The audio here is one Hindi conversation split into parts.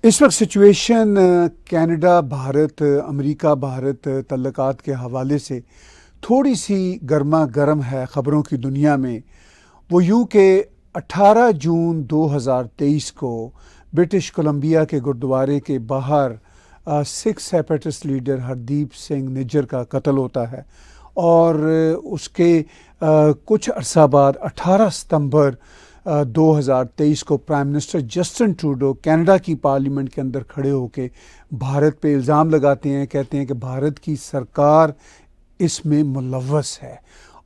इस वक्त situation Canada Bharat America Bharat तल्लुकात के हवाले से थोड़ी सी गर्मा गर्म है ख़बरों की दुनिया में। वो यूँ कि 18 जून 2023 को ब्रिटिश कोलंबिया के गुरुद्वारे के बाहर सिख सेपरेटिस्ट लीडर हरदीप सिंह निज्जर का कत्ल होता है और उसके कुछ अरसा बाद 18 सितंबर 2023 को prime minister Justin Trudeau Canada की पार्लियामेंट के अंदर खड़े होकर भारत पे इल्ज़ाम लगाते हैं, कहते हैं कि भारत की सरकार इसमें मुलव्वस है।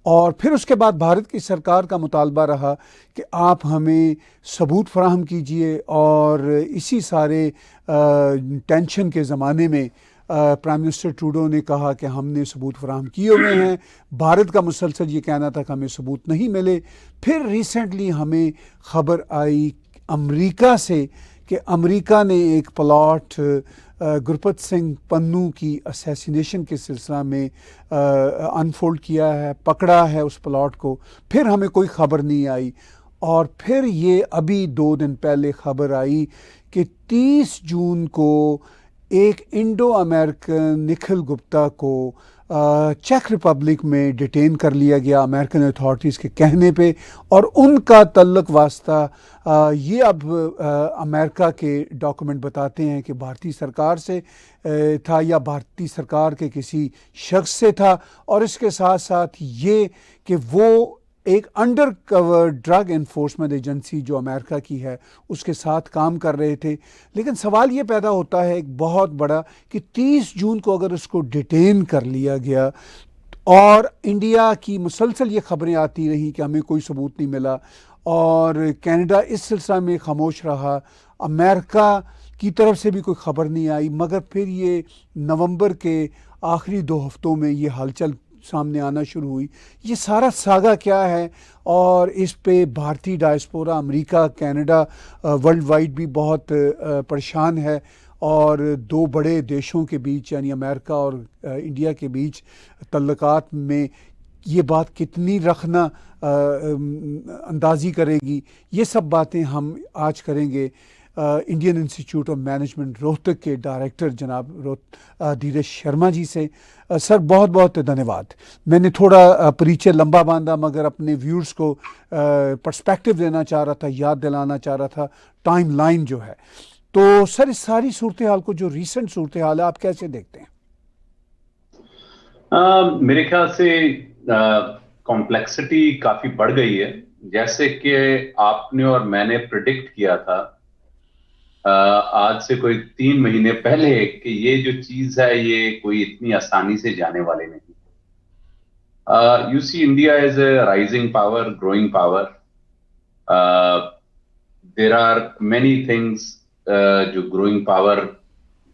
और फिर उसके बाद भारत की सरकार का मुतालबा रहा कि आप हमें सबूत फराहम कीजिए और इसी सारे टेंशन के ज़माने में प्राइम मिनिस्टर ट्रूडो ने कहा कि हमने सबूत फराहम किए हुए हैं। भारत का मुसलसल ये कहना था कि हमें सबूत नहीं मिले। फिर रिसेंटली हमें ख़बर आई अमेरिका से कि अमेरिका ने एक प्लॉट गुरपत सिंह पन्नू की असैसिनेशन के सिलसिला में अनफोल्ड किया है, पकड़ा है उस प्लॉट को। फिर हमें कोई ख़बर नहीं आई और फिर ये अभी 2 दिन पहले ख़बर आई कि 30 जून को एक इंडो अमेरिकन निखिल गुप्ता को चेक रिपब्लिक में डिटेन कर लिया गया अमेरिकन अथॉरिटीज़ के कहने पे, और उनका तल्लुक़ वास्ता ये अब अमेरिका के डॉक्यूमेंट बताते हैं कि भारतीय सरकार से था या भारतीय सरकार के किसी शख्स से था। और इसके साथ साथ ये कि वो एक under cover drug enforcement agency जो अमेरिका की है उसके साथ काम कर रहे थे। लेकिन सवाल ये पैदा होता है एक बहुत बड़ा कि 30 जून को अगर उसको डिटेन कर लिया गया और इंडिया की मुसलसल ये खबरें आती रहीं कि हमें कोई सबूत नहीं मिला और कनाडा इस सिलसिले में खामोश रहा, अमेरिका की तरफ से भी कोई ख़बर नहीं आई, मगर फिर ये नवंबर के आखिरी 2 हफ्तों में ये हलचल सामने आना शुरू हुई। ये सारा सागा क्या है और इस पे भारतीय diaspora America Canada world wide भी बहुत परेशान है। और 2 बड़े देशों के बीच यानी अमेरिका और इंडिया के बीच तल्लुकात में ये बात कितनी रखना अंदाज़ी करेगी, ये सब बातें हम आज करेंगे Indian institute of management Rohtak के डायरेक्टर जनाब धीरज शर्मा जी से। सर बहुत बहुत धन्यवाद। मैंने थोड़ा परिचय लंबा बांधा मगर अपने व्यूअर्स को पर्सपेक्टिव देना चाह रहा था, याद दिलाना चाह रहा था टाइम लाइन जो है। तो सर इस सारी सूरत हाल को, जो रिसेंट सूरत हाल है, आप कैसे देखते हैं? मेरे ख्याल से कॉम्प्लेक्सिटी काफी बढ़ गई है। जैसे कि आपने और मैंने प्रिडिक्ट किया था आज से कोई 3 महीने पहले कि ये जो चीज है ये कोई इतनी आसानी से जाने वाले नहीं। You see India is a rising power, growing power. There are many things जो ग्रोइंग पावर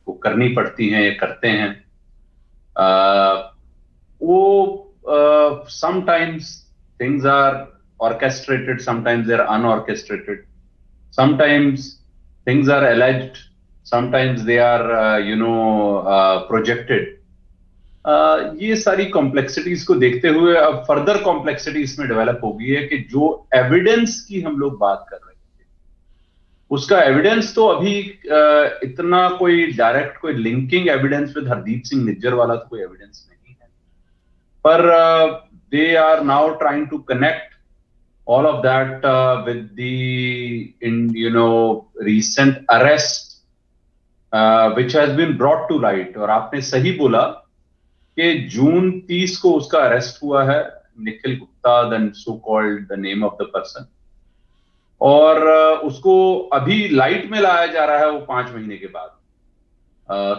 को करनी पड़ती हैं या करते हैं। वो sometimes things are orchestrated, sometimes they're unorchestrated, sometimes things are alleged, sometimes they are projected. ये सारी कॉम्प्लेक्सिटीज को देखते हुए अब फर्दर कॉम्प्लेक्सिटी इसमें डेवलप हो गई है कि जो एविडेंस की हम लोग बात कर रहे थे उसका एविडेंस तो अभी इतना कोई डायरेक्ट कोई linking evidence with Hardeep Singh Nijjar वाला तो कोई एविडेंस नहीं है, पर they are now trying to connect all of that with the recent arrest which has been brought to light। और आपने सही बोला कि जून 30 को उसका अरेस्ट हुआ है, Nikhil Gupta, the so called the name of the person, और उसको अभी लाइट में लाया जा रहा है वो 5 महीने के बाद।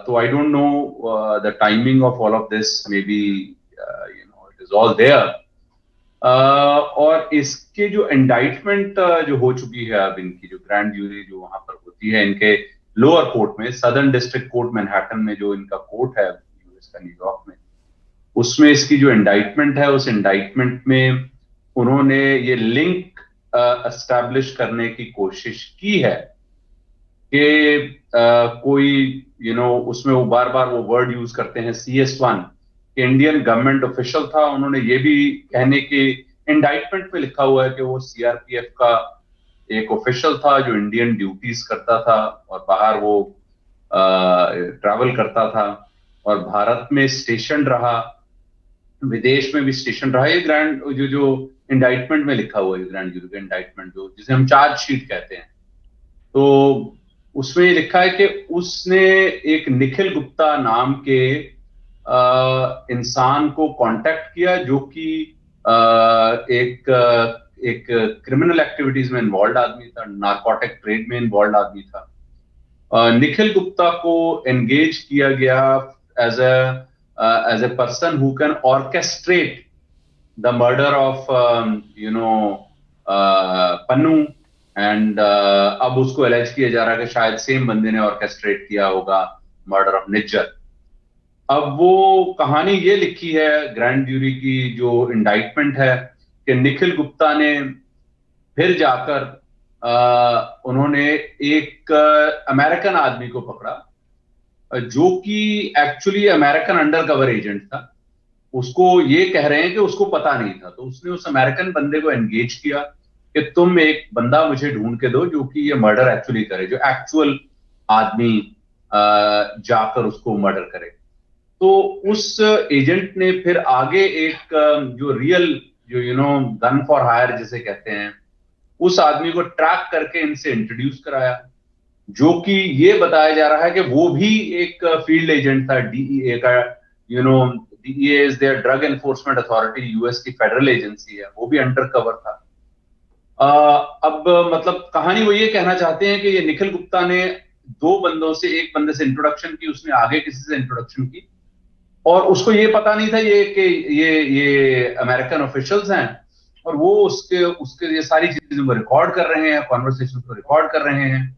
तो I don't know the timing of all of this, maybe it is all there. और इसके जो इंडाइटमेंट जो हो चुकी है अब, इनकी जो ग्रैंड ज्यूरी जो वहां पर होती है इनके लोअर कोर्ट में, सदर्न डिस्ट्रिक्ट कोर्ट मैनहट्टन में जो इनका कोर्ट है यूएस का न्यूयॉर्क में, उसमें इसकी जो इंडाइटमेंट है उस इंडाइटमेंट में उन्होंने ये लिंक एस्टैब्लिश करने की कोशिश की है कि कोई उसमें वो बार बार वो वर्ड यूज करते हैं CS1, इंडियन गवर्नमेंट ऑफिशियल था। उन्होंने ये भी कहने के इंडाइटमेंट में लिखा हुआ है कि वो CRPF का एक ऑफिशियल था जो इंडियन ड्यूटीज करता था और बाहर वो ट्रैवल करता था और भारत में स्टेशन रहा, विदेश में भी स्टेशन रहा। ये ग्रैंड जो इंडाइटमेंट में लिखा हुआ है, ग्रैंड जूरी का इंडाइटमेंट जो जिसे हम चार्जशीट कहते हैं, तो उसमें ये लिखा है कि उसने एक निखिल गुप्ता नाम के इंसान को कांटेक्ट किया जो कि एक क्रिमिनल एक्टिविटीज में इन्वॉल्व आदमी था, नारकोटिक ट्रेड में इन्वॉल्व आदमी था। निखिल गुप्ता को एंगेज किया गया as a person who can orchestrate the murder of Pannu and अब उसको एलेज किया जा रहा है कि शायद सेम बंदे ने ऑर्केस्ट्रेट किया होगा मर्डर ऑफ निज्जर। अब वो कहानी ये लिखी है ग्रैंड ज्यूरी की जो इंडाइटमेंट है कि निखिल गुप्ता ने फिर जाकर उन्होंने एक अमेरिकन आदमी को पकड़ा जो कि एक्चुअली अमेरिकन अंडरकवर एजेंट था। उसको ये कह रहे हैं कि उसको पता नहीं था, तो उसने उस अमेरिकन बंदे को एंगेज किया कि तुम एक बंदा मुझे ढूंढ के दो जो कि ये मर्डर एक्चुअली करे, जो एक्चुअल आदमी जाकर उसको मर्डर करे। तो उस एजेंट ने फिर आगे एक जो रियल जो गन फॉर हायर जिसे कहते हैं, उस आदमी को ट्रैक करके इनसे इंट्रोड्यूस कराया, जो कि ये बताया जा रहा है कि वो भी एक फील्ड एजेंट था डीईए का। DEA is there drug enforcement authority, US की फेडरल एजेंसी है, वो भी अंडर कवर था। अब मतलब कहानी वो ये कहना चाहते हैं कि ये निखिल गुप्ता ने दो बंदों से, एक बंदे से इंट्रोडक्शन की, उसने आगे किसी से इंट्रोडक्शन की और उसको ये पता नहीं था ये अमेरिकन ऑफिशियल्स हैं और वो उसके ये सारी चीजें को रिकॉर्ड कर रहे हैं, कॉन्वर्सेशन को रिकॉर्ड कर रहे हैं।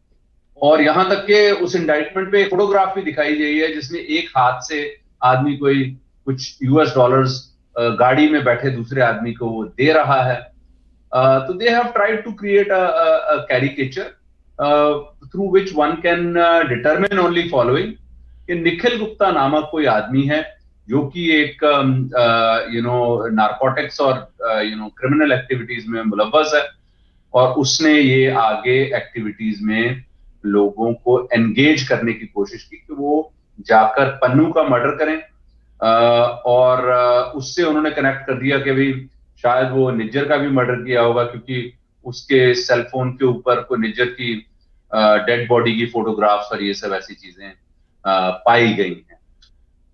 और यहां तक कि उस इंडाइटमेंट पे एक फोटोग्राफ भी दिखाई गई है जिसमें एक हाथ से आदमी कोई कुछ यूएस डॉलर्स गाड़ी में बैठे दूसरे आदमी को वो दे रहा है। तो they have tried to create a caricature through which one can determine only following कि निखिल गुप्ता नामक कोई आदमी है जो कि एक नारकोटिक्स और क्रिमिनल एक्टिविटीज में मुलव्वस है और उसने ये आगे एक्टिविटीज में लोगों को एंगेज करने की कोशिश की कि वो जाकर पन्नू का मर्डर करें और उससे उन्होंने कनेक्ट कर दिया कि भाई शायद वो निज्जर का भी मर्डर किया होगा क्योंकि उसके सेल फोन के ऊपर कोई निज्जर की डेड बॉडी की फोटोग्राफ्स और ये सब ऐसी चीजें पाई गई हैं।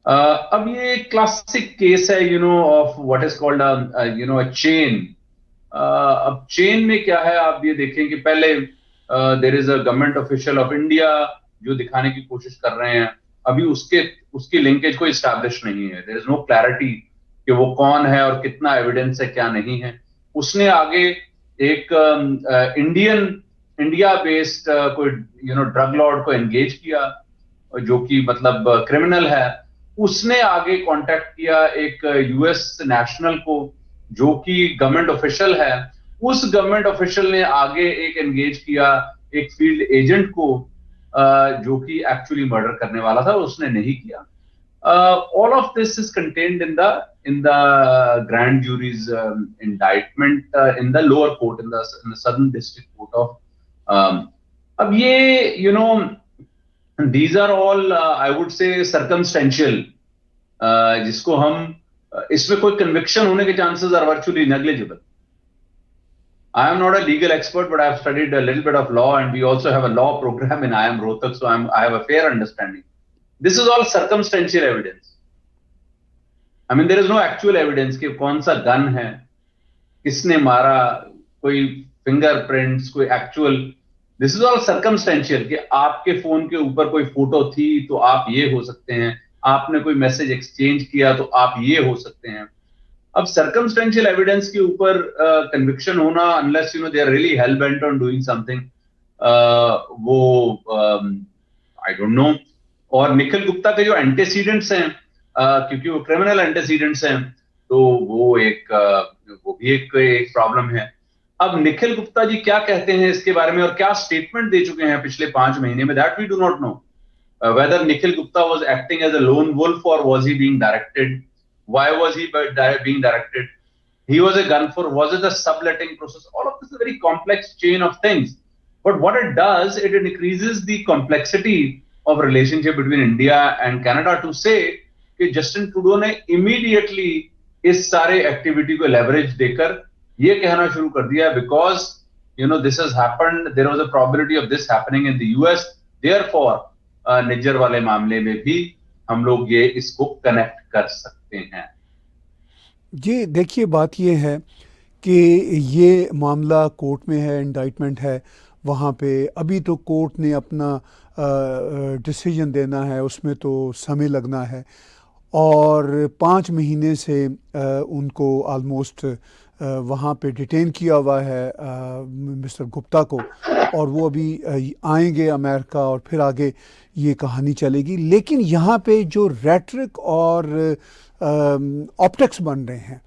अब ये क्लासिक केस है of what is called a chain. अब चेन में क्या है, आप ये देखें कि पहले there is a government official of India जो दिखाने की कोशिश कर रहे हैं, अभी उसकी लिंकेज कोई एस्टैब्लिश नहीं है, देयर इज नो क्लैरिटी कि वो कौन है और कितना एविडेंस है क्या नहीं है। उसने आगे एक इंडिया बेस्ड कोई ड्रग लॉर्ड को एंगेज किया जो कि मतलब क्रिमिनल है। उसने आगे कांटेक्ट किया एक यूएस नेशनल को जो कि गवर्नमेंट ऑफिशियल है। उस गवर्नमेंट ऑफिशियल ने आगे एक एंगेज किया एक फील्ड एजेंट को जो कि एक्चुअली मर्डर करने वाला था, उसने नहीं किया। All of this is contained in the grand jury's indictment in the lower court in the southern district court of. अब ये these are all I would say circumstantial, जिसको हम इसमें कोई conviction होने के chances are virtually negligible. I am not a legal expert, but I have studied a little bit of law, and we also have a law program in IIM Rohtak, so I have a fair understanding. This is all circumstantial evidence. I mean, there is no actual evidence कि कौन सा gun है, किसने मारा, कोई fingerprints, कोई actual. This is all circumstantial कि आपके फोन के ऊपर कोई फोटो थी तो आप ये हो सकते हैं, आपने कोई मैसेज एक्सचेंज किया तो आप ये हो सकते हैं। अब circumstantial evidence के ऊपर conviction होना unless they are really hell bent on doing something, वो I don't know। और निखिल गुप्ता के जो एंटेसीडेंट्स हैं क्योंकि वो क्रिमिनल एंटेसीडेंट्स हैं तो वो भी एक प्रॉब्लम है। अब निखिल गुप्ता जी क्या कहते हैं इसके बारे में और क्या स्टेटमेंट दे चुके हैं पिछले 5 महीने में, that we do not know. Whether Nikhil Gupta was acting as a lone wolf और was he being directed, why was he being directed. he was a gun for, was it the subletting process? All of this is a very complex chain of things. But what it does, it increases the complexity of relationship between India and Canada to say कि जस्टिन ट्रूडो ने immediately इस सारे एक्टिविटी को लेवरेज देकर ये कहना शुरू कर दिया because you know this has happened, there was a probability of this happening in the US, therefore Nijjar वाले मामले में भी हम लोग ये इसको कनेक्ट कर सकते हैं। जी देखिए, बात ये है कि ये मामला कोर्ट में है, इंडाइटमेंट है वहाँ पे, अभी तो कोर्ट ने अपना डिसीजन देना है, उसमें तो समय लगना है और 5 महीने से उनको ऑलमोस्ट वहाँ पे डिटेन किया हुआ है मिस्टर गुप्ता को, और वो अभी आएंगे अमेरिका और फिर आगे ये कहानी चलेगी। लेकिन यहाँ पे जो रेटरिक और ऑप्टिक्स बन रहे हैं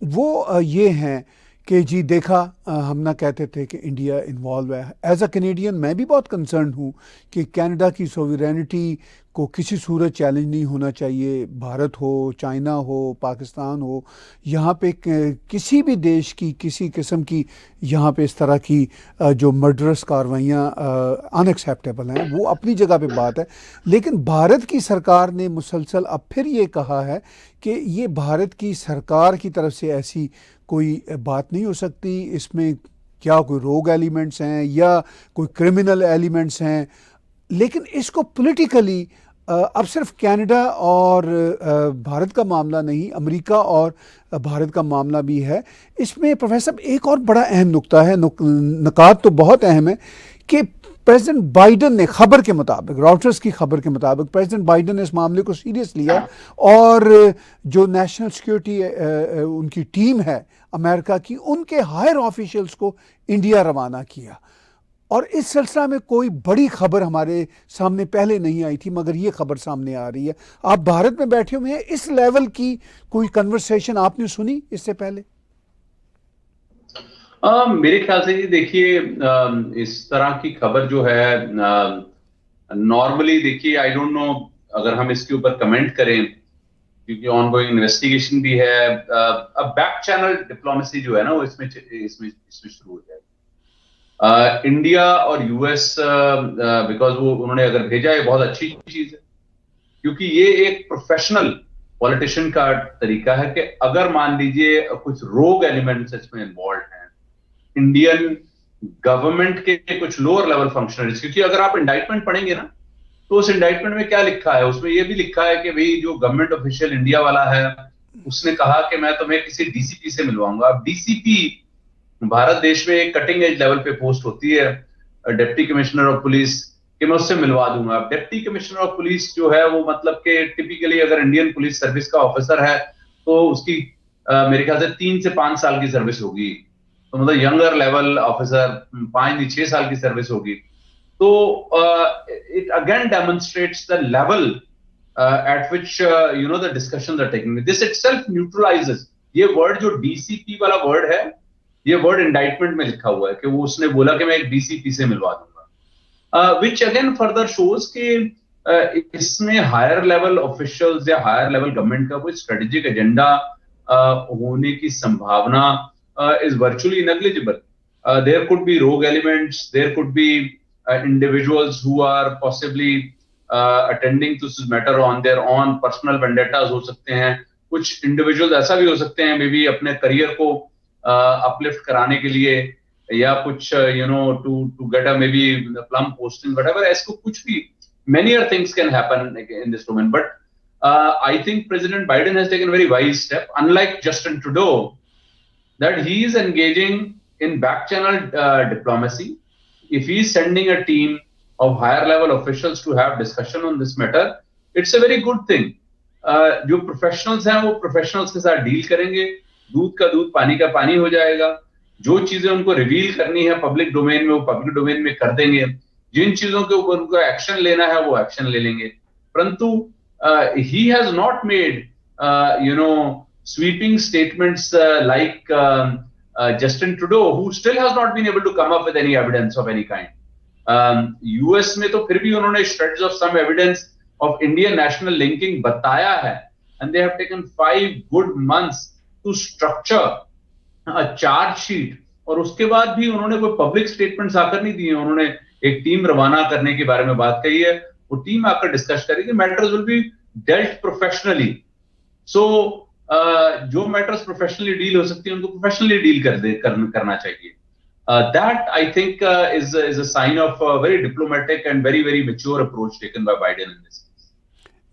वो ये हैं कि जी देखा, हम ना कहते थे कि इंडिया इन्वॉल्व है। एज अ कैनेडियन मैं भी बहुत कंसर्न हूँ कि कनाडा की सोवरेनिटी को किसी सूरत चैलेंज नहीं होना चाहिए, भारत हो, चाइना हो, पाकिस्तान हो, यहाँ पे किसी भी देश की किसी किस्म की यहाँ पे इस तरह की जो मर्डरस कार्रवाइयाँ अनएक्सेप्टेबल हैं, वो अपनी जगह पे बात है। लेकिन भारत की सरकार ने मुसलसल अब फिर ये कहा है कि ये भारत की सरकार की तरफ से ऐसी कोई बात नहीं हो सकती, इसमें क्या कोई रोग एलिमेंट्स हैं या कोई क्रिमिनल एलिमेंट्स हैं। लेकिन इसको पॉलिटिकली अब सिर्फ कनाडा और भारत का मामला नहीं, अमेरिका और भारत का मामला भी है। इसमें प्रोफेसर एक और बड़ा अहम नुक्ता है, नकात तो बहुत अहम है कि प्रेसिडेंट बाइडन ने, खबर के मुताबिक, रॉयटर्स की खबर के मुताबिक, प्रेसिडेंट बाइडन ने इस मामले को सीरियस लिया और जो नेशनल सिक्योरिटी उनकी टीम है अमेरिका की, उनके हायर ऑफिशियल्स को इंडिया रवाना किया। और इस सिलसिला में कोई बड़ी खबर हमारे सामने पहले नहीं आई थी, मगर ये खबर सामने आ रही है। आप भारत में बैठे हुए हैं, इस लेवल की कोई कन्वर्सेशन आपने सुनी इससे पहले? मेरे ख्याल से ये देखिए, इस तरह की खबर जो है नॉर्मली, देखिए आई डोंट नो अगर हम इसके ऊपर कमेंट करें क्योंकि ऑनगोइंग इन्वेस्टिगेशन भी है। अब बैक चैनल डिप्लोमेसी जो है ना वो इसमें शुरू हो जाएगी। इंडिया और यूएस, बिकॉज वो उन्होंने अगर भेजा है, बहुत अच्छी चीज है क्योंकि ये एक प्रोफेशनल पॉलिटिशियन का तरीका है कि अगर मान लीजिए कुछ रोग एलिमेंट्स इसमें इन्वॉल्व हैं, इंडियन गवर्नमेंट के कुछ लोअर लेवल फंक्शनरीज, क्योंकि अगर आप इंडाइटमेंट पढ़ेंगे ना तो उस इंडाइटमेंट में क्या लिखा है, उसमें ये भी लिखा है कि भाई जो गवर्नमेंट ऑफिशियल इंडिया वाला है उसने कहा कि मैं तुम्हें किसी डीसीपी से मिलवाऊंगा। अब डीसीपी भारत देश में एक कटिंग एज लेवल पे पोस्ट होती है, डिप्टी कमिश्नर ऑफ पुलिस, कि मैं उससे मिलवा दूंगा। अब डिप्टी कमिश्नर ऑफ पुलिस जो है वो मतलब कि टिपिकली अगर इंडियन पुलिस सर्विस का ऑफिसर है तो उसकी मेरे ख्याल से 3 से 5 साल की सर्विस होगी, तो मतलब यंगर लेवल ऑफिसर 5 या 6 साल की सर्विस होगी। तो it again demonstrates the level at which you know the discussions are taking. This itself neutralises, ये वर्ड जो डीसीपी वाला वर्ड है, ये वर्ड इंडाइटमेंट में लिखा हुआ है कि वो उसने बोला कि मैं एक डीसीपी से मिलवा दूंगा, विच अगेन फर्दर शोज कि इसमें हायर लेवल ऑफिशियल्स या हायर लेवल गवर्नमेंट का कोई स्ट्रेटेजिक एजेंडा होने की संभावना is virtually negligible. There could be rogue elements, there could be individuals who are possibly attending to this matter on their own, personal vendettas हो सकते हैं, कुछ individuals ऐसा भी हो सकते हैं मे बी अपने करियर को uplift कराने के लिए, या कुछ you know to get a maybe plum posting whatever, ऐसे कुछ भी, many other things can happen in this domain. But I think President Biden has taken a very wise step, unlike Justin Trudeau, that he is engaging in back channel diplomacy. If he is sending a team of higher level officials to have discussion on this matter, it's a very good thing. जो प्रोफेशनल्स हैं वो प्रोफेशनल्स के साथ डील करेंगे, दूध का दूध पानी का पानी हो जाएगा। जो चीजें उनको रिवील करनी है पब्लिक डोमेन में वो पब्लिक डोमेन में कर देंगे, जिन चीजों के ऊपर उनको एक्शन लेना है वो एक्शन ले लेंगे। परंतु he has not made you know sweeping statements like Justin Trudeau, who still has not been able to come up with any evidence of any kind. US में तो फिर भी उन्होंने shreds of some evidence of Indian national linking बताया है, and they have taken 5 good months to structure chargesheet, और उसके बाद भी उन्होंने कोई पब्लिक स्टेटमेंट्स आकर नहीं दिए। उन्होंने एक टीम रवाना करने के बारे में बात कही है, वो टीम आकर डिस्कस करेगी, matters will be dealt professionally. So जो मैटर्स प्रोफेशनली डील हो सकती है उनको प्रोफेशनली डील करना चाहिए। That I think is a sign of a very diplomatic and very mature approach taken by Biden in this.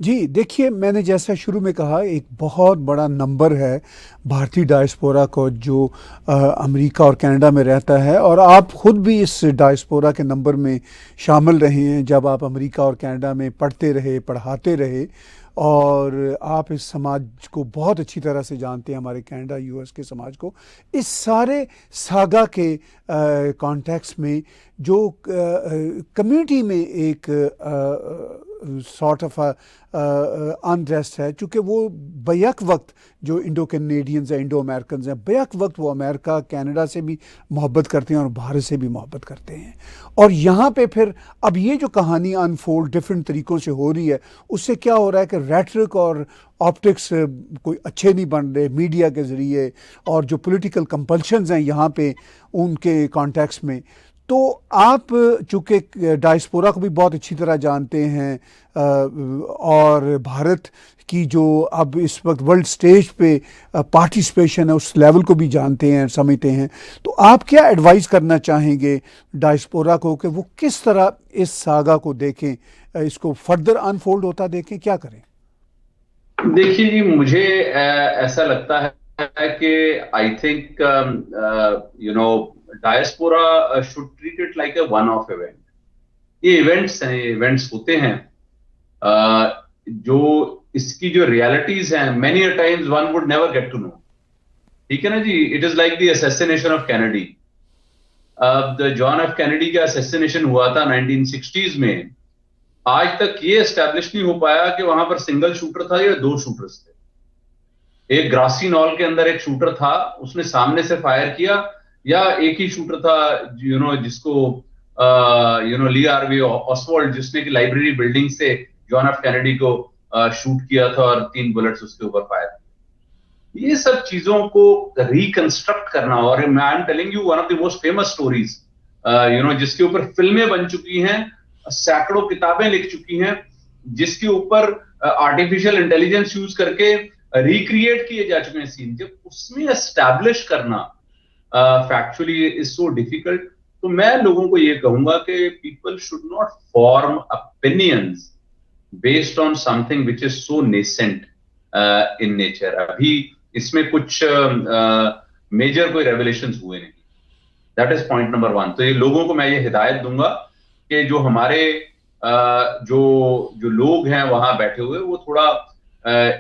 जी देखिए, मैंने जैसा शुरू में कहा, एक बहुत बड़ा नंबर है भारतीय डायस्पोरा को जो अमेरिका और कनाडा में रहता है, और आप ख़ुद भी इस डायस्पोरा के नंबर में शामिल रहे हैं जब आप अमेरिका और कनाडा में पढ़ते रहे, पढ़ाते रहे, और आप इस समाज को बहुत अच्छी तरह से जानते हैं, हमारे कनाडा यूएस के समाज को। इस सारे सागा के कॉन्टेक्स्ट में जो कम्युनिटी में एक सॉर्ट ऑफ अनरेस्ट है, चूँकि वो बैक वक्त जो इंडो कैनेडियंस हैं, इंडो अमेरिकन हैं, बैक वक्त वो अमेरिका कनाडा से भी मोहब्बत करते हैं और भारत से भी मोहब्बत करते हैं। और यहाँ पे फिर अब ये जो कहानी अनफोल्ड डिफरेंट तरीक़ों से हो रही है, उससे क्या हो रहा है कि रेटरिक और ऑप्टिक्स कोई अच्छे नहीं बन रहे मीडिया के ज़रिए, और जो पॉलिटिकल कंपल्शंस हैं यहाँ पे उनके कॉन्टेक्स्ट में। तो आप चूँकि डायस्पोरा को भी बहुत अच्छी तरह जानते हैं, और भारत की जो अब इस वक्त वर्ल्ड स्टेज पे पार्टिसिपेशन है उस लेवल को भी जानते हैं, समझते हैं, तो आप क्या एडवाइस करना चाहेंगे डायस्पोरा को कि वो किस तरह इस सागा को देखें, इसको फर्दर अनफोल्ड होता देखें, क्या करें? देखिए जी, मुझे ऐसा लगता है कि I think diaspora should treat it like a one of event. ये इवेंट्स हैं, ये इवेंट्स होते हैं, जो इसकी जो रियलिटीज हैं many a times one would never get to know. ठीक है ना जी, it is like the assassination of Kennedy. The John F Kennedy का असैसिनेशन हुआ था 1960s में। आज तक ये एस्टैब्लिश नहीं हो पाया कि वहां पर सिंगल शूटर था या दो शूटर्स थे। एक ग्रासी नॉल के अंदर एक शूटर था, उसने सामने से फायर किया, या एक ही शूटर था जिसको ली आरवी ऑसवाल्ड, जिसने की लाइब्रेरी बिल्डिंग से जॉन एफ कैनेडी को शूट किया था और 3 बुलेट्स उसके ऊपर फायर किए। ये सब चीजों को रिकंस्ट्रक्ट करना, और I am telling you one of the most famous stories जिसके ऊपर फिल्में बन चुकी हैं, सैकड़ों किताबें लिख चुकी हैं, जिसके ऊपर आर्टिफिशियल इंटेलिजेंस यूज करके रिक्रिएट किए जा चुके हैं सीन, जब उसमें एस्टैब्लिश करना फैक्चुअली इज सो डिफिकल्ट। तो मैं लोगों को ये कहूंगा कि people should not form opinions based on something which is so nascent in nature. अभी इसमें कुछ मेजर कोई रेवलेशंस हुए नहीं। That is point number 1। तो ये लोगों को मैं ये हिदायत दूंगा कि जो हमारे जो लोग हैं वहां बैठे हुए, वो थोड़ा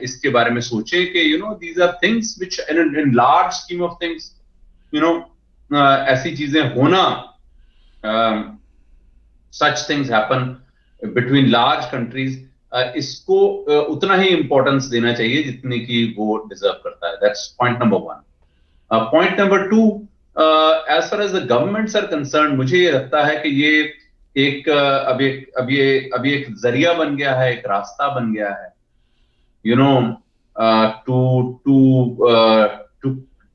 इसके बारे में सोचें कि these are things which in large scheme of things ऐसी चीजें होना, such things happen between large countries, इसको उतना ही इंपॉर्टेंस देना चाहिए जितनी की वो डिजर्व करता है। That's point number 1। Point number 2, as far as the governments are concern, मुझे ये लगता है कि ये एक अभी एक जरिया बन गया है, एक रास्ता बन गया है,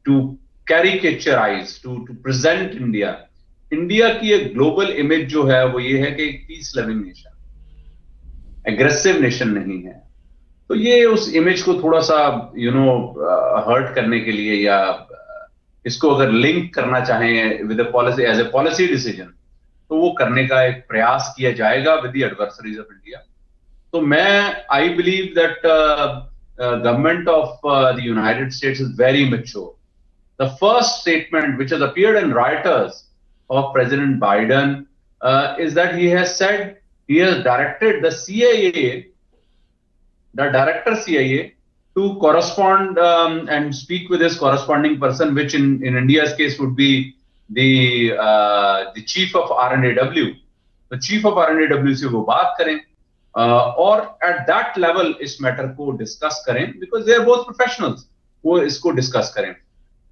टू कैरिकेचराइज, टू प्रेजेंट इंडिया की एक ग्लोबल इमेज जो है वो ये है कि एक peace loving nation, aggressive nation नहीं है। तो ये उस इमेज को थोड़ा सा हर्ट करने के लिए, या इसको अगर लिंक करना चाहें with policy as a policy decision, तो वो करने का एक प्रयास किया जाएगा with the adversaries of India. तो I believe that government of the United States is very mature. The first statement which has appeared in Reuters of President Biden is that he has directed the CIA, the director CIA, to correspond and speak with his corresponding person, which in India's case would be the chief of RNAW. The chief of RNAW से वो बात करें और at that level इस मैटर को डिस्कस करें, because they are both professionals, वो इसको डिस्कस करें।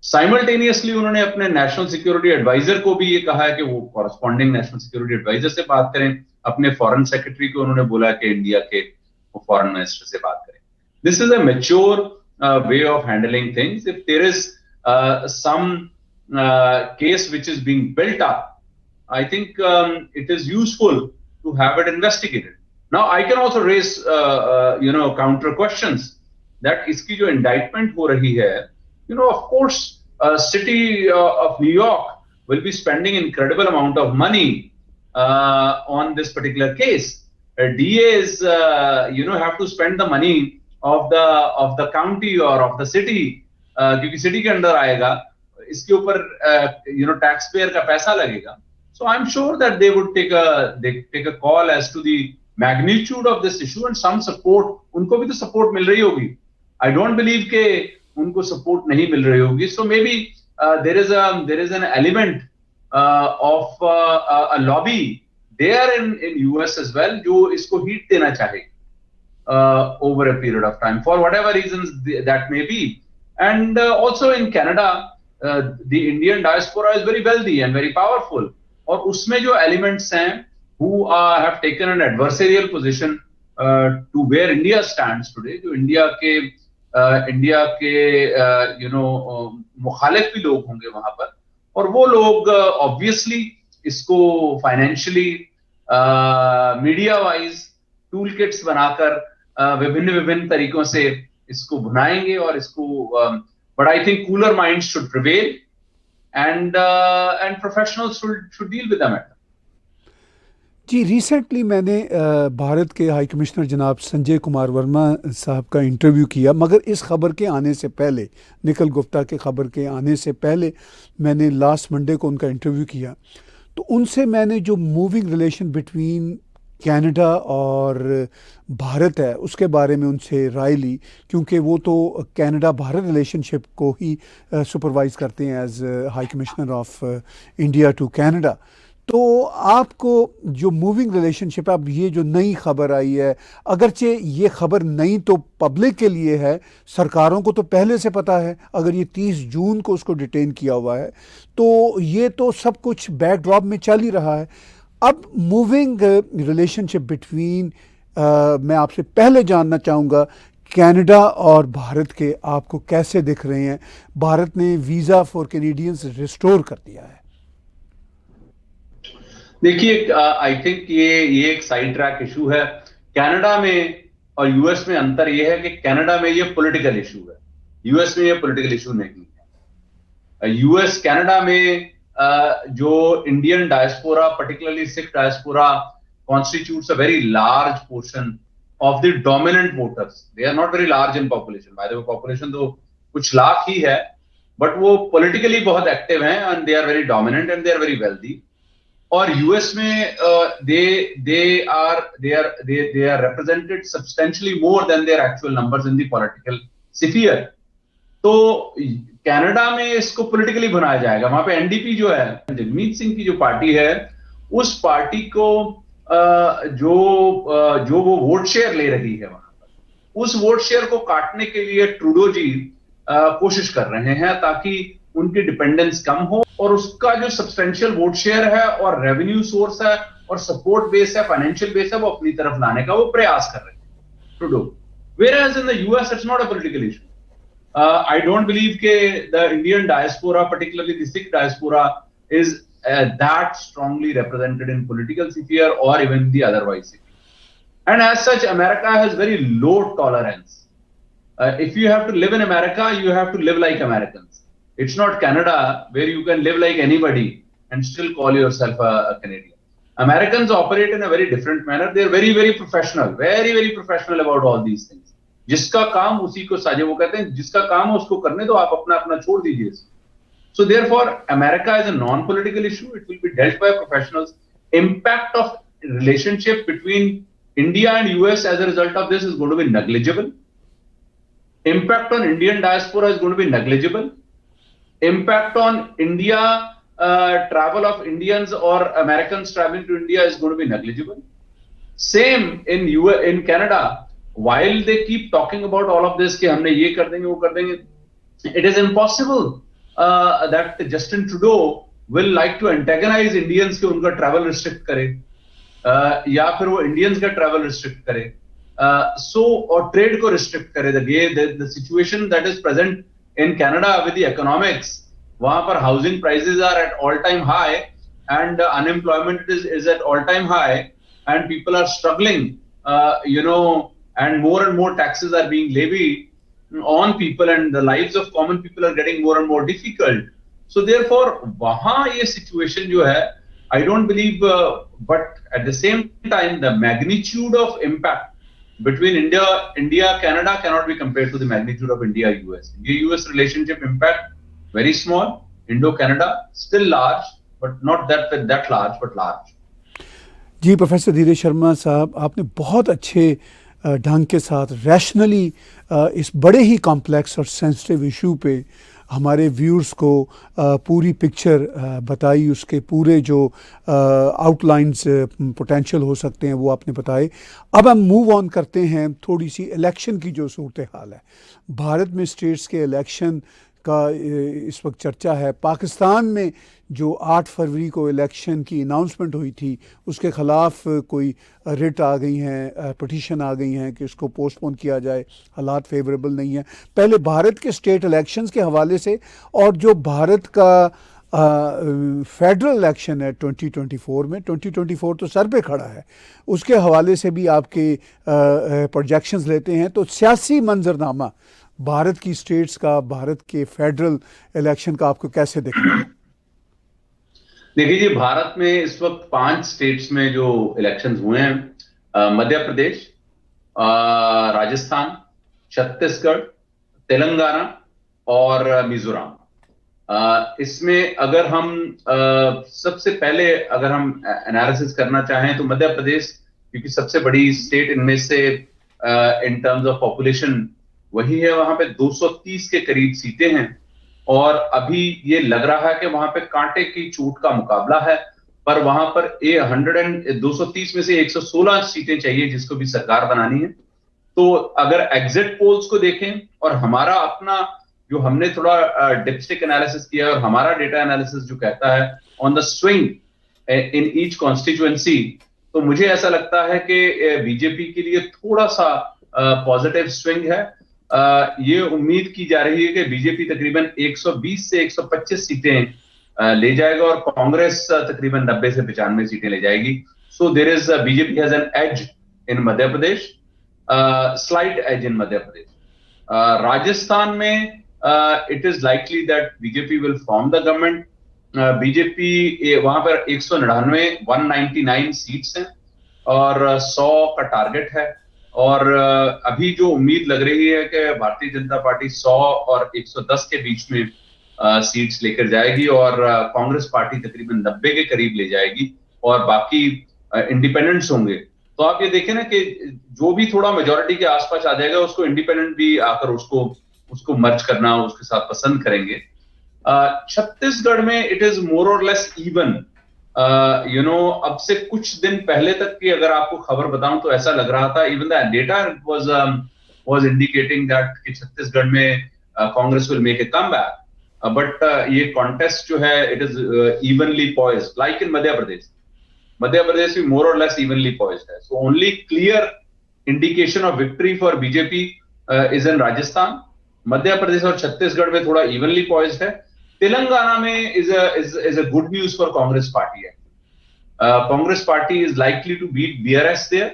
साइमल्टेनियसली उन्होंने अपने नेशनल सिक्योरिटी एडवाइजर को भी ये कहा है कि वो कॉरेस्पॉन्डिंग नेशनल सिक्योरिटी एडवाइजर से बात करें। अपने फॉरेन सेक्रेटरी को उन्होंने बोला कि इंडिया के फॉरेन मिनिस्टर से बात करें। This is a mature way of handling things. If there is some case which is being built up, I think it is useful to have it investigated. Now, I can also raise, counter questions that iski jo indictment ho rahi hai, of course, city of New York will be spending incredible amount of money on this particular case. DAs, have to spend the money of the county or of the city, क्योंकि city के अंदर आएगा, इसके ऊपर tax payer का पैसा लगेगा. So I'm sure that they would take a call as to the magnitude of this issue and some support. उनको भी तो support मिल रही होगी. I don't believe कि उनको support नहीं मिल रही होगी. So maybe there is an element of a lobby there in US as well, जो इसको heat देना चाहे over a period of time for whatever reasons that may be. And also in Canada, the Indian diaspora is very wealthy and very powerful. और उसमें जो elements हैं who have taken an adversarial position to where India stands today, जो इंडिया के मुखालिफ भी लोग होंगे वहां पर, और वो लोग obviously इसको financially, media wise toolkits बनाकर विभिन्न तरीकों से इसको भुनाएंगे और इसको, but I think cooler minds should prevail and professionals should deal with the matter. जी, रिसेंटली मैंने भारत के हाई कमिश्नर जनाब संजय कुमार वर्मा साहब का इंटरव्यू किया, मगर इस खबर के आने से पहले, निखिल गुप्ता के खबर के आने से पहले मैंने लास्ट मंडे को उनका इंटरव्यू किया. तो उनसे मैंने जो मूविंग रिलेशन बिटवीन कनाडा और भारत है उसके बारे में उनसे राय ली, क्योंकि वो तो कनाडा भारत रिलेशनशिप को ही सुपरवाइज़ करते हैं as high commissioner of India to Canada. तो आपको जो मूविंग रिलेशनशिप, अब ये जो नई खबर आई है, अगरचे ये खबर नई तो पब्लिक के लिए है, सरकारों को तो पहले से पता है, अगर ये 30 जून को उसको डिटेन किया हुआ है तो ये तो सब कुछ बैकड्रॉप में चल ही रहा है. अब मूविंग रिलेशनशिप बिटवीन, मैं आपसे पहले जानना चाहूँगा कनाडा और भारत के आपको कैसे दिख रहे हैं. भारत ने वीज़ा फॉर कैनेडियंस रिस्टोर कर दिया है. देखिए, आई थिंक ये एक साइड ट्रैक इशू है. कनाडा में और यूएस में अंतर ये है कि कनाडा में ये पॉलिटिकल इशू है, यूएस में ये पॉलिटिकल इशू नहीं है. यूएस कनाडा में जो Indian diaspora, particularly Sikh diaspora, constitutes a very large portion of the dominant voters. They are not very large in population. By the way, population तो कुछ लाख ही है, but वो politically बहुत active हैं and they are very dominant and they are very wealthy. और यूएस में they are represented substantially more than their actual numbers in the political sphere. तो कनाडा में इसको पॉलिटिकली बनाया जाएगा. वहां पे एनडीपी जो है, जगमीत सिंह की जो पार्टी है, उस पार्टी को जो वो वोट शेयर ले रही है वहां पर, उस वोट शेयर को काटने के लिए ट्रूडो जी कोशिश कर रहे हैं ताकि उनकी डिपेंडेंस कम हो, और उसका जो सब्सटेंशियल वोट शेयर है और रेवेन्यू सोर्स है और सपोर्ट बेस है, फाइनेंशियल बेस है, वो अपनी तरफ लाने का वो प्रयास कर रहे हैं Trudeau. Whereas in the US it's not a political issue. I don't believe that the Indian diaspora, particularly the Sikh diaspora, is that strongly represented in political sphere or even the otherwise sphere. And as such, America has very low tolerance. If you have to live in America, you have to live like Americans. It's not Canada where you can live like anybody and still call yourself a Canadian. Americans operate in a very different manner. They're very, very professional, very, very professional about all these things. जिसका काम उसी को साझे, वो कहते हैं जिसका काम है उसको करने दो, आप अपना छोड़ दीजिए. So therefore, America is a non-political issue. It will be dealt by professionals. Impact of relationship between India and US as a result of this is going to be negligible. Impact on Indian diaspora is going to be negligible. Impact on India, travel of Indians or Americans traveling to India is going to be negligible. Same in Canada. While they keep talking about all of this कि हमने ये कर देंगे वो कर देंगे, it is impossible that Justin Trudeau will like to antagonize Indians कि उनका travel restrict करे, या फिर वो Indians का travel restrict करे, और trade को restrict करे. The situation that is present in Canada with the economics, वहां पर housing prices are at all-time high and unemployment is at all-time high and people are struggling, and more taxes are being levied on people and the lives of common people are getting more and more difficult. So therefore, वहाँ ये situation जो है, I don't believe, but at the same time, the magnitude of impact between India, Canada cannot be compared to the magnitude of India-US. India-US relationship impact very small. Indo-Canada still large, but not that large, but large. जी प्रोफेसर धीरज शर्मा साहब, आपने बहुत अच्छे ढंग के साथ रैशनली इस बड़े ही कॉम्प्लेक्स और सेंसिटिव इशू पे हमारे व्यूअर्स को पूरी पिक्चर बताई, उसके पूरे जो आउटलाइंस पोटेंशियल हो सकते हैं वो आपने बताए। अब हम मूव ऑन करते हैं थोड़ी सी इलेक्शन की जो सूरत हाल है। भारत में स्टेट्स के इलेक्शन का इस वक्त चर्चा है। पाकिस्तान में जो 8 फरवरी को इलेक्शन की अनाउंसमेंट हुई थी उसके ख़िलाफ़ कोई रिट आ गई हैं, पटिशन आ गई हैं कि उसको पोस्टपोन किया जाए, हालात फेवरेबल नहीं है। पहले भारत के स्टेट इलेक्शंस के हवाले से और जो भारत का फेडरल इलेक्शन है 2024 में, 2024 तो सर पे खड़ा है, उसके हवाले से भी आपके प्रोजेक्शंस लेते हैं। तो सियासी मंजरनामा भारत की स्टेट्स का, भारत के फेडरल इलेक्शन का आपको कैसे दिख रहा है? देखिए जी, भारत में इस वक्त 5 स्टेट्स में जो इलेक्शंस हुए हैं, मध्य प्रदेश, राजस्थान, छत्तीसगढ़, तेलंगाना और मिजोरम। इसमें अगर हम सबसे पहले अगर हम एनालिसिस करना चाहें तो मध्य प्रदेश, क्योंकि सबसे बड़ी स्टेट इनमें से इन टर्म्स ऑफ पॉपुलेशन वही है, वहां पे 230 के करीब सीटें हैं और अभी ये लग रहा है कि वहां पे कांटे की चोट का मुकाबला है, पर वहां पर 230 में से 116 सीटें चाहिए जिसको भी सरकार बनानी है। तो अगर एग्जिट पोल्स को देखें और हमारा अपना जो हमने थोड़ा डिपस्टिक एनालिसिस किया और हमारा डेटा एनालिसिस जो कहता है on the swing in each constituency, तो मुझे ऐसा लगता है कि बीजेपी के लिए थोड़ा सा पॉजिटिव स्विंग है। ये उम्मीद की जा रही है कि बीजेपी तकरीबन 120 से 125 सीटें ले जाएगा और कांग्रेस तकरीबन 90 से 95 सीटें ले जाएगी। So there is BJP has an edge in Madhya Pradesh, slight edge in Madhya Pradesh. Rajasthan में it is likely that BJP will form the government. BJP वहां पर 199 सीट्स हैं और 100 का टारगेट है और अभी जो उम्मीद लग रही है कि भारतीय जनता पार्टी 100 और 110 के बीच में सीट्स लेकर जाएगी और कांग्रेस पार्टी तकरीबन 90 के करीब ले जाएगी और बाकी इंडिपेंडेंट्स होंगे। तो आप ये देखें ना कि जो भी थोड़ा मेजोरिटी के आसपास आ जाएगा उसको इंडिपेंडेंट भी आकर उसको मर्ज करना, उसके साथ पसंद करेंगे। छत्तीसगढ़ में इट इज मोर और लेस इवन। अब से कुछ दिन पहले तक की अगर आपको खबर बताऊं तो ऐसा लग रहा था, even the data was indicating that कि छत्तीसगढ़ में Congress will make a comeback, but ये कॉन्टेस्ट जो है it is evenly poised like in Madhya Pradesh. Madhya Pradesh भी मोर और लेस इवनली पॉइज्ड है। So only clear indication of victory for BJP is in Rajasthan. Madhya Pradesh और छत्तीसगढ़ में थोड़ा इवनली पॉइज्ड है। तेलंगाना में is a good news for Congress party है। Congress party is likely to beat BRS there।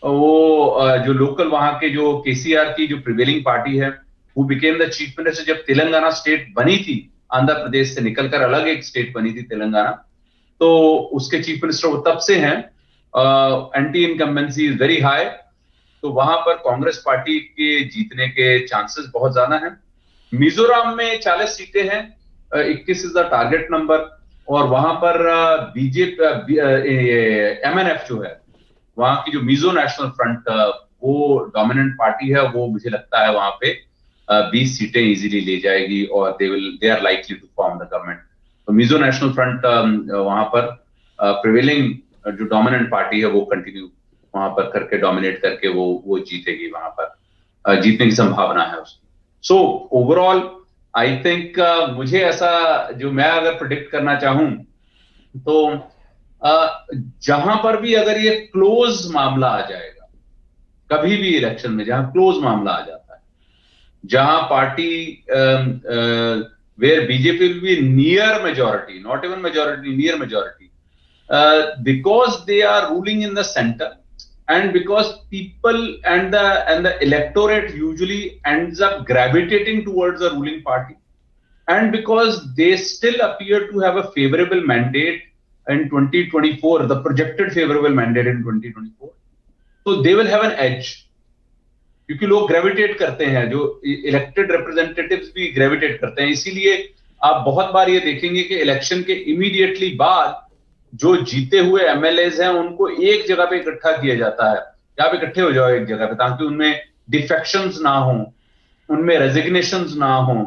वो जो लोकल वहां के जो KCR की जो प्रिवेलिंग पार्टी है, who became the chief minister जब तेलंगाना स्टेट बनी थी, आंध्र प्रदेश से निकलकर अलग एक स्टेट बनी थी तेलंगाना, तो उसके चीफ मिनिस्टर वो तब से हैं। Anti incumbency is very high, तो वहां पर कांग्रेस पार्टी के जीतने के चांसेस बहुत ज्यादा हैं। मिजोरम में 40 सीटें हैं, 21 इज द टारगेट नंबर और वहां पर बीजेपी MNF जो है, वहां की जो मिजो नेशनल फ्रंट वो डोमिनेंट पार्टी है, वो मुझे लगता है वहां पे 20 सीटें इजीली ले जाएगी और they are likely to form the government. तो मिजो नेशनल फ्रंट वहां पर प्रिवेलिंग जो डोमिनेंट पार्टी है वो कंटिन्यू वहां पर करके डोमिनेट करके वो जीतेगी, वहां पर जीतने की संभावना है उसकी। सो ओवरऑल आई थिंक मुझे ऐसा जो मैं अगर प्रेडिक्ट करना चाहूं तो जहां पर भी अगर ये क्लोज मामला आ जाएगा, कभी भी इलेक्शन में जहां क्लोज मामला आ जाता है, जहां party where BJP will be near majority, not even majority, near majority, because they are ruling in the center, and because people and the electorate usually ends up gravitating towards the ruling party, and because they still appear to have a favorable mandate in 2024, the projected favorable mandate in 2024, so they will have an edge. क्योंकि लोग ग्रेविटेट करते हैं, जो इलेक्टेड रिप्रेजेंटेटिव्स भी ग्रेविटेट करते हैं, इसीलिए आप बहुत बार ये देखेंगे कि इलेक्शन के इमीडिएटली बाद जो जीते हुए एमएलएज हैं उनको एक जगह पे इकट्ठा किया जाता है, आप इकट्ठे हो जाओ एक जगह पे, ताकि उनमें डिफेक्शंस ना हो, उनमें रेजिग्नेशंस ना हो,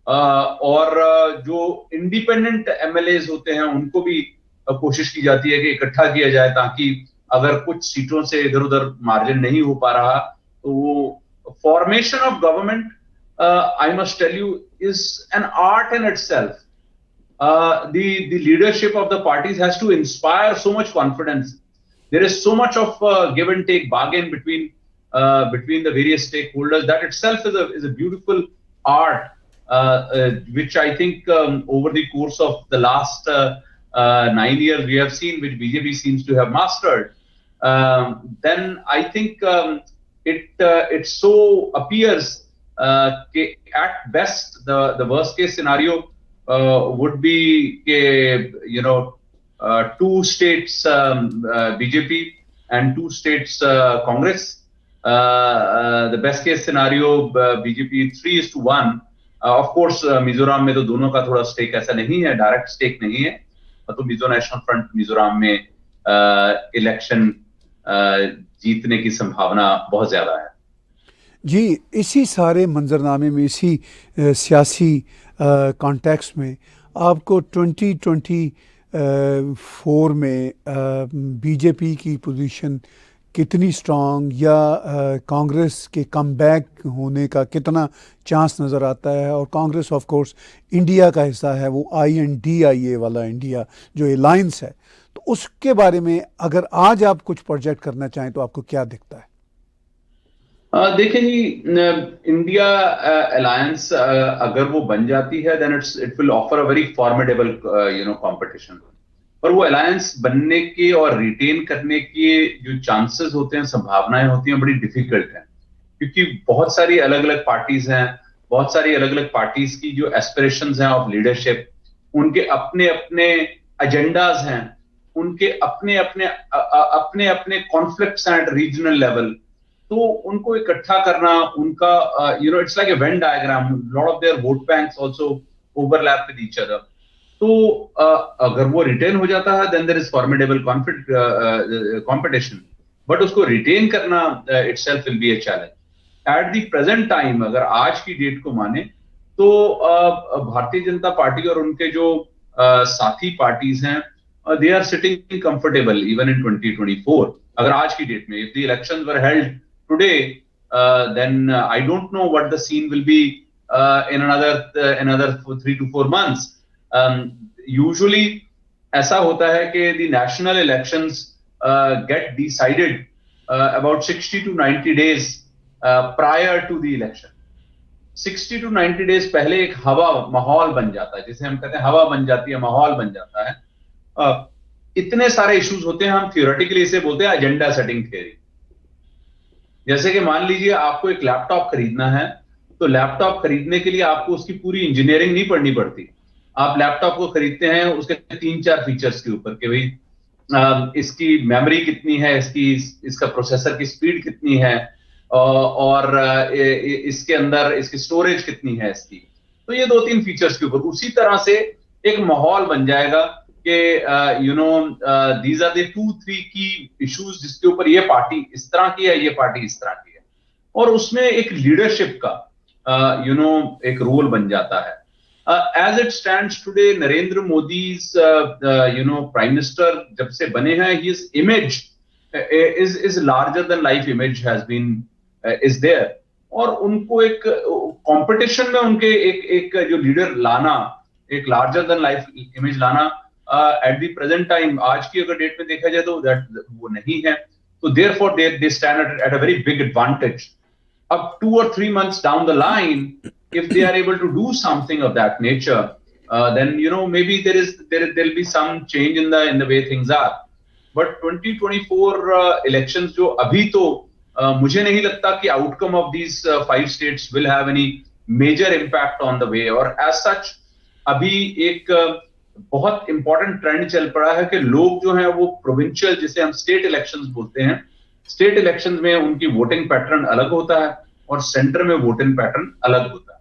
और जो इंडिपेंडेंट एमएलएज होते हैं उनको भी कोशिश की जाती है कि इकट्ठा किया जाए, ताकि अगर कुछ सीटों से इधर उधर मार्जिन नहीं हो पा रहा तो वो formation of government, I must tell you, is an art in itself. The leadership of the parties has to inspire so much confidence. There is so much of give and take bargain between the various stakeholders. That itself is a beautiful art, which I think over the course of the last 9 years we have seen, which BJP seems to have mastered. Then I think it so appears at best the worst case scenario would be, two states BJP and 2 states Congress. The best case scenario BJP 3:1. Of course Mizoram में तो दोनों का थोड़ा स्टेक ऐसा नहीं है, डायरेक्ट स्टेक नहीं है, तो मिजो नेशनल फ्रंट मिजोरम में इलेक्शन जीतने की संभावना बहुत ज्यादा है. जी, इसी सारे मंजरनामे में, इसी सियासी कॉन्टेक्स्ट में आपको 2024 में बीजेपी की पोजीशन कितनी स्ट्रांग या कांग्रेस के कमबैक होने का कितना चांस नज़र आता है? और कांग्रेस ऑफ कोर्स इंडिया का हिस्सा है, वो INDIA वाला इंडिया जो अलायंस है, तो उसके बारे में अगर आज आप कुछ प्रोजेक्ट करना चाहें तो आपको क्या दिखता है? देखिए जी, इंडिया अलायंस अगर वो बन जाती है then it will offer a very formidable competition, और वो अलायंस बनने के और रिटेन करने के जो चांसेस होते हैं, संभावनाएं होती हैं, बड़ी डिफिकल्ट हैं, क्योंकि बहुत सारी अलग अलग पार्टीज हैं, बहुत सारी अलग अलग पार्टीज की जो एस्पिरेशंस हैं ऑफ लीडरशिप, उनके अपने अपने एजेंडाज हैं, उनके अपने अपने कॉन्फ्लिक्ट्स हैं एट रीजनल लेवल. तो उनको इकट्ठा करना, उनका it's like a Venn diagram, lot of their vote banks also overlap with each other. तो अगर वो रिटेन हो जाता है then there is formidable competition, but उसको रिटेन करना itself will be a challenge. At the present time अगर आज की डेट को माने तो भारतीय जनता पार्टी और उनके जो साथी पार्टीज हैं, they are sitting comfortable even in 2024. अगर आज की डेट में, if the elections were held today, then I don't know what the scene will be in another 3 to 4 months. Usually ऐसा होता है कि the national elections get decided about 60 to 90 days prior to the election. 60 to 90 days पहले एक माहौल बन जाता है, जिसे हम कहते हैं हवा बन जाती है, माहौल बन जाता है. इतने सारे इश्यूज होते हैं, हम थियोरेटिकली इसे बोलते हैं एजेंडा सेटिंग थियरी. जैसे कि मान लीजिए आपको एक लैपटॉप खरीदना है, तो लैपटॉप खरीदने के लिए आपको उसकी पूरी इंजीनियरिंग नहीं पढ़नी पड़ती. आप लैपटॉप को खरीदते हैं उसके 3-4 फीचर्स के ऊपर, कि भाई इसकी मेमोरी कितनी है, इसका प्रोसेसर की स्पीड कितनी है, और इसके अंदर इसकी स्टोरेज कितनी है इसकी. तो ये 2-3 फीचर्स के ऊपर उसी तरह से एक माहौल बन जाएगा कि these are the 2-3 की इश्यूज जिसके ऊपर ये पार्टी इस तरह की है, ये पार्टी इस तरह की है, और उसमें एक लीडरशिप का एक रोल बन जाता है. As it stands today, Narendra Modi prime minister जब से बने हैं, his image is larger than life image has been is there, और उनको एक कंपटीशन में उनके एक जो लीडर लाना, एक लार्जर देन लाइफ इमेज लाना एट द प्रेजेंट टाइम, आज की अगर डेट में देखा जाए तो वो नहीं है. तो therefore they stand at a very big advantage. अब 2 or 3 months down the line, if they are able to do something of that nature, then maybe there'll be some change in the way things are. But 2024 elections जो अभी तो मुझे नहीं लगता कि outcome of these 5 states will have any major impact on the way. और as such अभी एक बहुत important trend चल पड़ा है कि लोग जो हैं वो provincial, जिसे हम state elections बोलते हैं, state elections में उनकी voting pattern अलग होता है और center में voting pattern अलग होता है.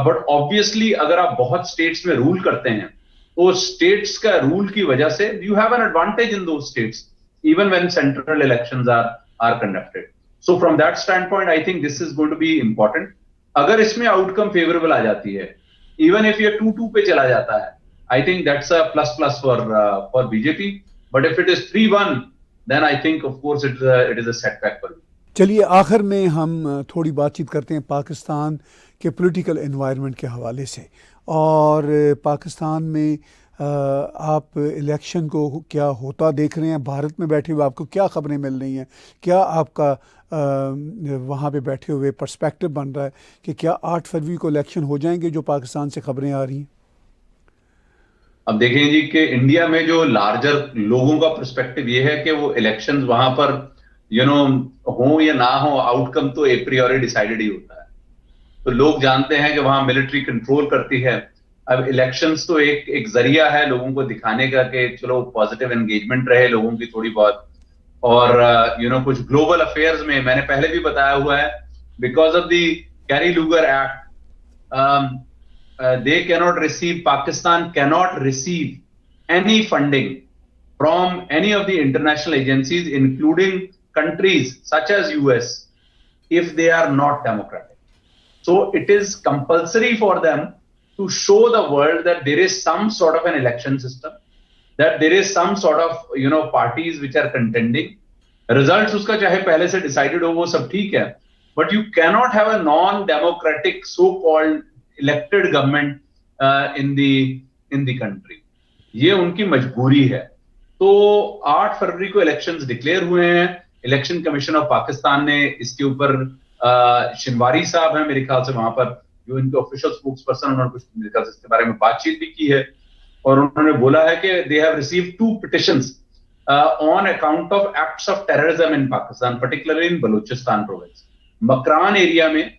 But obviously अगर आप बहुत states में rule करते हैं, तो states का rule की वजह से you have an advantage in those states, even when central elections are conducted. So from that standpoint, I think this is going to be important. अगर इसमें outcome favorable आ जाती है, even if ये 2-2 पे चला जाता है, I think that's a plus for BJP. But if it is 3-1, then I think of course it is a setback for me. चलिए आखिर में हम थोड़ी बातचीत करते हैं पाकिस्तान के पॉलिटिकल एनवायरनमेंट के हवाले से, और पाकिस्तान में आप इलेक्शन को क्या होता देख रहे हैं? भारत में बैठे हुए आपको क्या खबरें मिल रही हैं? क्या आपका वहाँ पे बैठे हुए पर्सपेक्टिव बन रहा है कि क्या 8 फरवरी को इलेक्शन हो जाएंगे जो पाकिस्तान से खबरें आ रही हैं? अब देखें जी कि इंडिया में जो लार्जर लोगों का पर्सपेक्टिव ये है कि वो इलेक्शंस वहां पर हो या ना हो, आउटकम तो ए प्रियोरी डिसाइडेड ही होता है. तो लोग जानते हैं कि वहां मिलिट्री कंट्रोल करती है. अब इलेक्शंस तो एक जरिया है लोगों को दिखाने का कि चलो पॉजिटिव एंगेजमेंट रहे लोगों की थोड़ी बहुत. और कुछ ग्लोबल अफेयर्स में मैंने पहले भी बताया हुआ है, because of the carry लूगर act Pakistan cannot receive any funding from any of the international agencies, including countries such as US, if they are not democratic. So it is compulsory for them to show the world that there is some sort of an election system, that there is some sort of parties which are contending. Results uska chahe pehle se decided ho, wo sab theek hai, but you cannot have a non-democratic so-called elected government in the country. ये उनकी मजबूरी है. तो 8 फरवरी को इलेक्शंस डिक्लेयर हुए हैं. इलेक्शन कमीशन ऑफ पाकिस्तान ने इसके ऊपर शिनवारी साहब हैं मेरे ख्याल से वहां पर, जो इनके ऑफिशियल स्पोक्स पर्सन, उन्होंने कुछ मेरे ख्याल से इसके बारे में बातचीत भी की है, और उन्होंने बोला है कि they have received 2 petitions on account of acts of terrorism in Pakistan, particularly in Balochistan province. Makran area में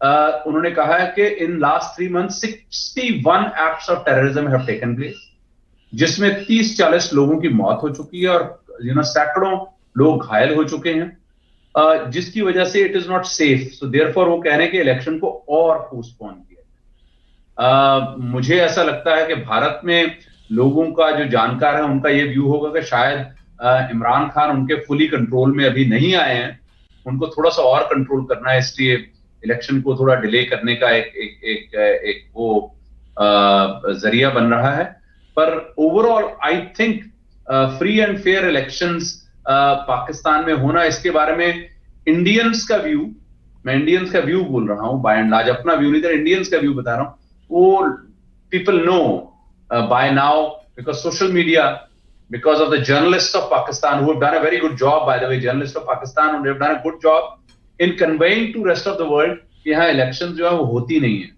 उन्होंने कहा है कि in last 3 months 61 acts of terrorism have taken place, जिसमें 30-40 लोगों की मौत हो चुकी है और सैकड़ों लोग घायल हो चुके हैं, जिसकी वजह से it is not safe. So therefore वो कह रहे हैं कि इलेक्शन को और पोस्टपोन किया. मुझे ऐसा लगता है कि भारत में लोगों का जो जानकार है उनका ये व्यू होगा कि शायद इमरान खान उनके फुली कंट्रोल में अभी नहीं आए हैं, उनको थोड़ा सा और कंट्रोल करना है, इसलिए इलेक्शन को थोड़ा डिले करने का एक वो जरिया बन रहा है. पर overall I think free and fair elections Pakistan में होना, इसके बारे में इंडियंस का व्यू, मैं इंडियंस का व्यू बोल रहा हूं, बाय एंड लार्ज अपना व्यू नहीं था, इंडियंस का व्यू बता रहा हूं. वो people know by now because social media, because of the journalists of Pakistan who have done a very good job, by the way, journalists of Pakistan who have done a good job in conveying to rest of the world कि यहाँ इलेक्शन जो है वो होती नहीं है,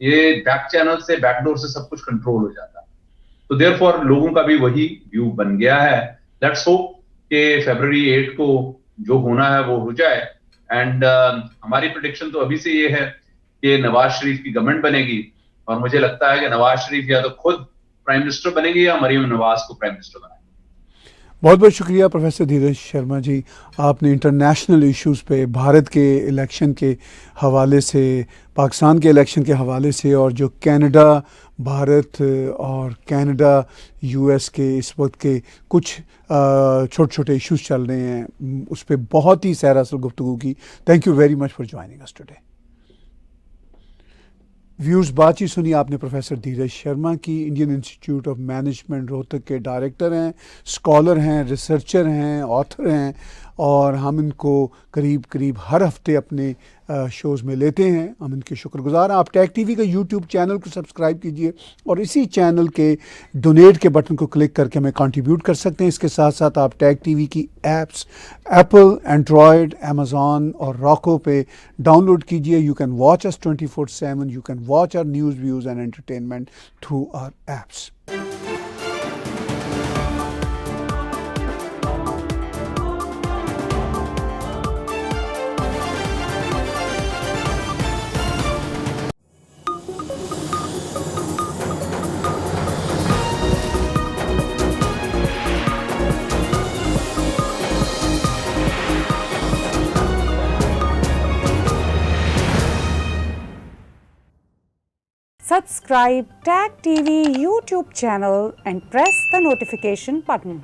ये बैक चैनल से, बैकडोर से सब कुछ कंट्रोल हो जाता है. तो देयरफॉर लोगों का भी वही व्यू बन गया है. लेट्स होप कि फरवरी 8 को जो होना है वो हो जाए. एंड हमारी प्रेडिक्शन तो अभी से ये है कि नवाज शरीफ की गवर्नमेंट बनेगी, और मुझे लगता है कि नवाज शरीफ या तो खुद प्राइम मिनिस्टर बनेंगे या मरियम नवाज को प्राइम मिनिस्टर बनाएंगे. बहुत बहुत शुक्रिया प्रोफेसर धीरज शर्मा जी, आपने इंटरनेशनल इश्यूज़ पे, भारत के इलेक्शन के हवाले से, पाकिस्तान के इलेक्शन के हवाले से, और जो कनाडा, भारत और कनाडा यूएस के इस वक्त के कुछ छोटे छोटे इश्यूज़ चल रहे हैं, उस पर बहुत ही सैरासर गुफ्तगू की. Thank you very much for joining us today. Viewers, बातचीत सुनी आपने प्रोफेसर धीरज शर्मा की. Indian institute of management Rohtak के डायरेक्टर हैं, स्कॉलर हैं, रिसर्चर हैं, ऑथर हैं, और हम इनको करीब करीब हर हफ्ते अपने शोज़ में लेते हैं। हम इनके शुक्रगुजार हैं। आप टैग टीवी का यूट्यूब चैनल को सब्सक्राइब कीजिए और इसी चैनल के डोनेट के बटन को क्लिक करके हमें कंट्रीब्यूट कर सकते हैं। इसके साथ साथ आप टैग टीवी की एप्स एप्पल, एंड्रॉयड, अमेज़ॉन और रॉको पे डाउनलोड कीजिए। You can watch us 24/7, you can watch our news, views and entertainment through our apps. Subscribe Tag TV YouTube channel and press the notification button.